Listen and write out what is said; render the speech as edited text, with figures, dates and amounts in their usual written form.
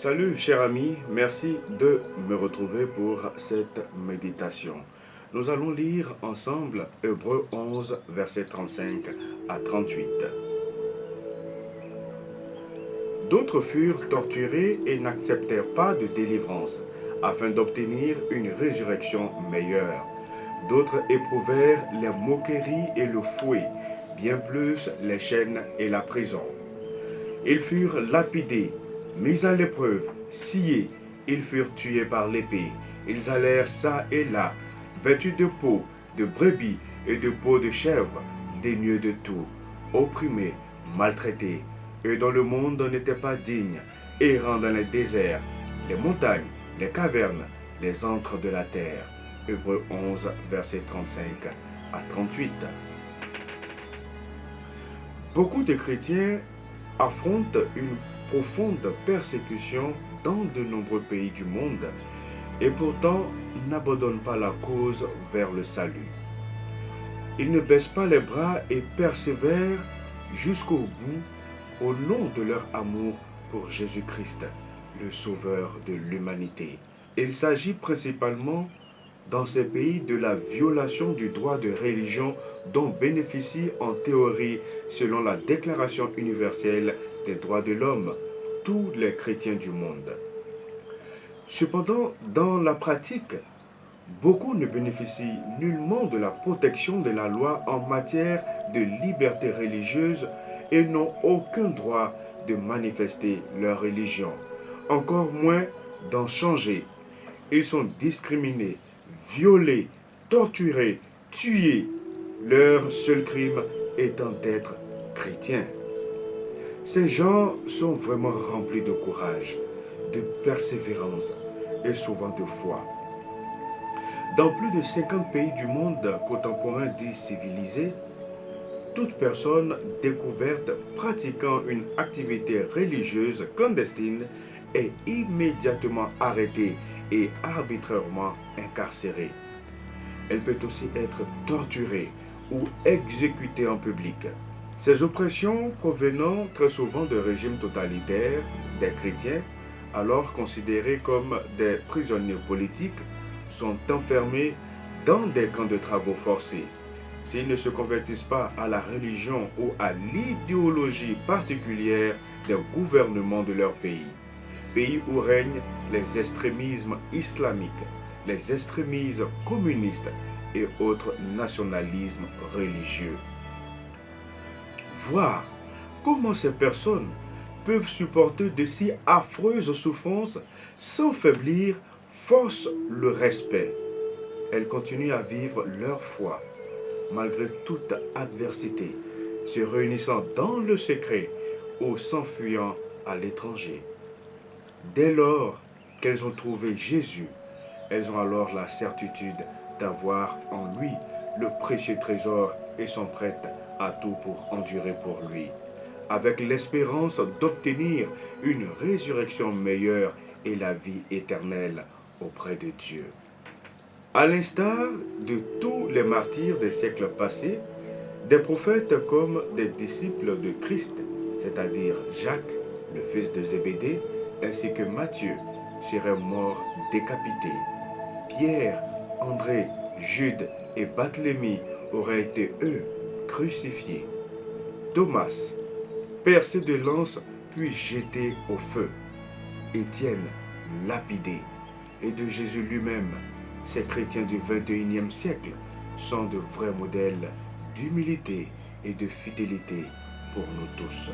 Salut cher ami, merci de me retrouver pour cette méditation. Nous allons lire ensemble Hébreux 11, versets 35 à 38. D'autres furent torturés et n'acceptèrent pas de délivrance, afin d'obtenir une résurrection meilleure. D'autres éprouvèrent les moqueries et le fouet, bien plus les chaînes et la prison. Ils furent lapidés, mis à l'épreuve, sciés, ils furent tués par l'épée. Ils allèrent çà et là, vêtus de peau, de brebis et de peau de chèvre, dénués de tout, opprimés, maltraités. Eux dont le monde n'était pas digne, errant dans les déserts, les montagnes, les cavernes, les antres de la terre. Hébreux 11, versets 35 à 38. Beaucoup de chrétiens affrontent une profonde persécution dans de nombreux pays du monde et pourtant n'abandonnent pas la cause vers le salut. Ils ne baissent pas les bras et persévèrent jusqu'au bout au nom de leur amour pour Jésus-Christ, le Sauveur de l'humanité. Il s'agit principalement dans ces pays de la violation du droit de religion dont bénéficient en théorie, selon la Déclaration universelle des droits de l'homme, tous les chrétiens du monde. Cependant, dans la pratique, beaucoup ne bénéficient nullement de la protection de la loi en matière de liberté religieuse et n'ont aucun droit de manifester leur religion, encore moins d'en changer. Ils sont discriminés, violés, torturés, tués, leur seul crime étant d'être chrétiens. Ces gens sont vraiment remplis de courage, de persévérance et souvent de foi. Dans plus de 50 pays du monde contemporain dit civilisé, toute personne découverte pratiquant une activité religieuse clandestine est immédiatement arrêtée et arbitrairement incarcérée. Elle peut aussi être torturée ou exécutée en public. Ces oppressions provenant très souvent de régimes totalitaires, des chrétiens, alors considérés comme des prisonniers politiques, sont enfermés dans des camps de travaux forcés. S'ils ne se convertissent pas à la religion ou à l'idéologie particulière des gouvernements de leur pays où règnent les extrémismes islamiques, les extrémismes communistes et autres nationalismes religieux. Voir comment ces personnes peuvent supporter de si affreuses souffrances sans faiblir force le respect. Elles continuent à vivre leur foi malgré toute adversité, se réunissant dans le secret ou s'enfuyant à l'étranger. Dès lors qu'elles ont trouvé Jésus, elles ont alors la certitude d'avoir en lui le précieux trésor et sont prêtes à tout pour endurer pour lui, avec l'espérance d'obtenir une résurrection meilleure et la vie éternelle auprès de Dieu. À l'instar de tous les martyrs des siècles passés, des prophètes comme des disciples de Christ, c'est-à-dire Jacques, le fils de Zébédée, ainsi que Matthieu, seraient morts décapités. Pierre, André, Jude et Barthélemy auraient été, eux, crucifiés. Thomas, percé de lance puis jeté au feu. Étienne, lapidé. Et de Jésus lui-même, ces chrétiens du XXIe siècle sont de vrais modèles d'humilité et de fidélité pour nous tous.